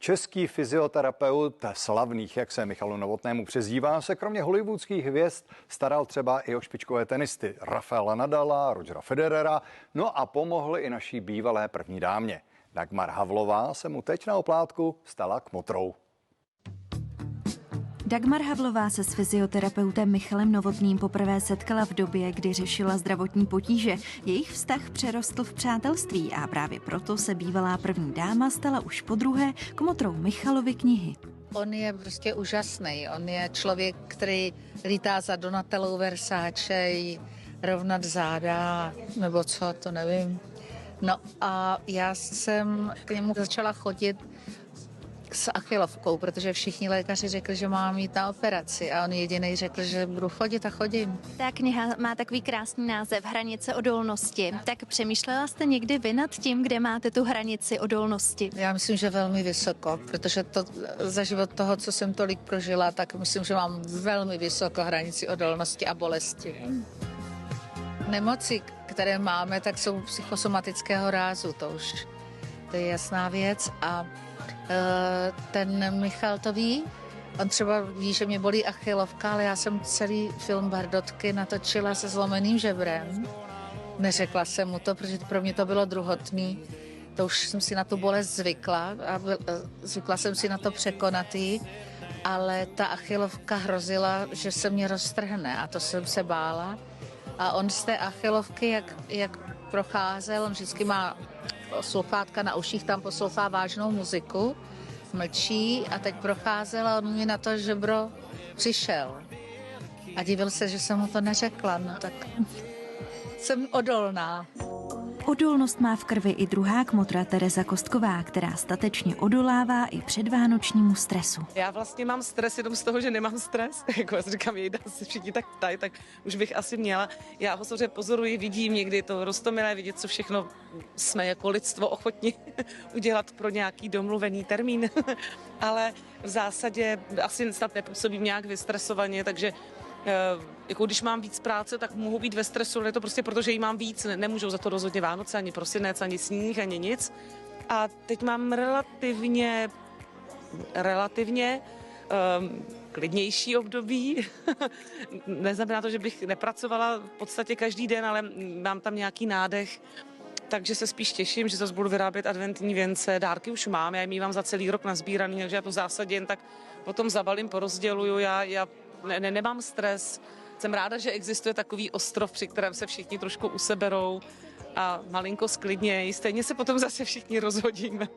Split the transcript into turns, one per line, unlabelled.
Český fyzioterapeut, slavných, jak se Michalu Novotnému přezdívá, se kromě hollywoodských hvězd staral třeba i o špičkové tenisty Rafaela Nadala, Rogera Federera, no a pomohl i naší bývalé první dámě. Dagmar Havlová se mu teď na oplátku stala kmotrou.
Dagmar Havlová se s fyzioterapeutem Michalem Novotným poprvé setkala v době, kdy řešila zdravotní potíže. Jejich vztah přerostl v přátelství a právě proto se bývalá první dáma stala už podruhé kmotrou Michalovy knihy.
On je prostě úžasný. On je člověk, který lítá za Donatellou Versace, rovnat záda, nebo co, to nevím. No a já jsem k němu začala chodit s achilovkou, protože všichni lékaři řekli, že mám jít na operaci a on jediný řekl, že budu chodit a chodím.
Ta kniha má takový krásný název Hranice odolnosti. Tak přemýšlela jste někdy vy nad tím, kde máte tu hranici odolnosti?
Já myslím, že velmi vysoko, protože to za život toho, co jsem tolik prožila, tak myslím, že mám velmi vysoko hranici odolnosti a bolesti. Nemoci, které máme, tak jsou psychosomatického rázu, to je jasná věc a ten Michal to ví. On třeba ví, že mě bolí achilovka, ale já jsem celý film Bardotky natočila se zlomeným žebrem. Neřekla jsem mu to, protože pro mě to bylo druhotný. To už jsem si na tu bolest zvykla a zvykla jsem si na to překonat jí, ale ta achilovka hrozila, že se mě roztrhne a to jsem se bála. A on z té achilovky, jak procházel, on vždycky má sluchátka na uších, tam poslouchá vážnou muziku, mlčí a teď procházel a on mi na to žebro přišel. A divil se, že jsem mu to neřekla, no tak jsem odolná.
Odolnost má v krvi i druhá kmotra Tereza Kostková, která statečně odolává i předvánočnímu stresu.
Já vlastně mám stres jenom z toho, že nemám stres. Jako já si říkám, jejda, se všichni tak ptají, tak už bych asi měla. Já ho samozřejmě pozoruji, vidím někdy to roztomilé, vidět, co všechno jsme jako lidstvo ochotni udělat pro nějaký domluvený termín. Ale v zásadě asi snad nepůsobím nějak vystresovaně, takže jako když mám víc práce, tak mohu být ve stresu, ale je to prostě proto, že jí mám víc, nemůžou za to rozhodně Vánoce, ani prosinec, ani sníh, ani nic. A teď mám relativně klidnější období. Neznamená to, že bych nepracovala v podstatě každý den, ale mám tam nějaký nádech, takže se spíš těším, že zase budu vyrábět adventní věnce. Dárky už mám, já je mívám za celý rok nazbíraný, takže já to v zásadě jen tak potom zabalím, porozděluju. Já nemám stres. Jsem ráda, že existuje takový ostrov, při kterém se všichni trošku useberou a malinko sklidnějí. Stejně se potom zase všichni rozhodíme.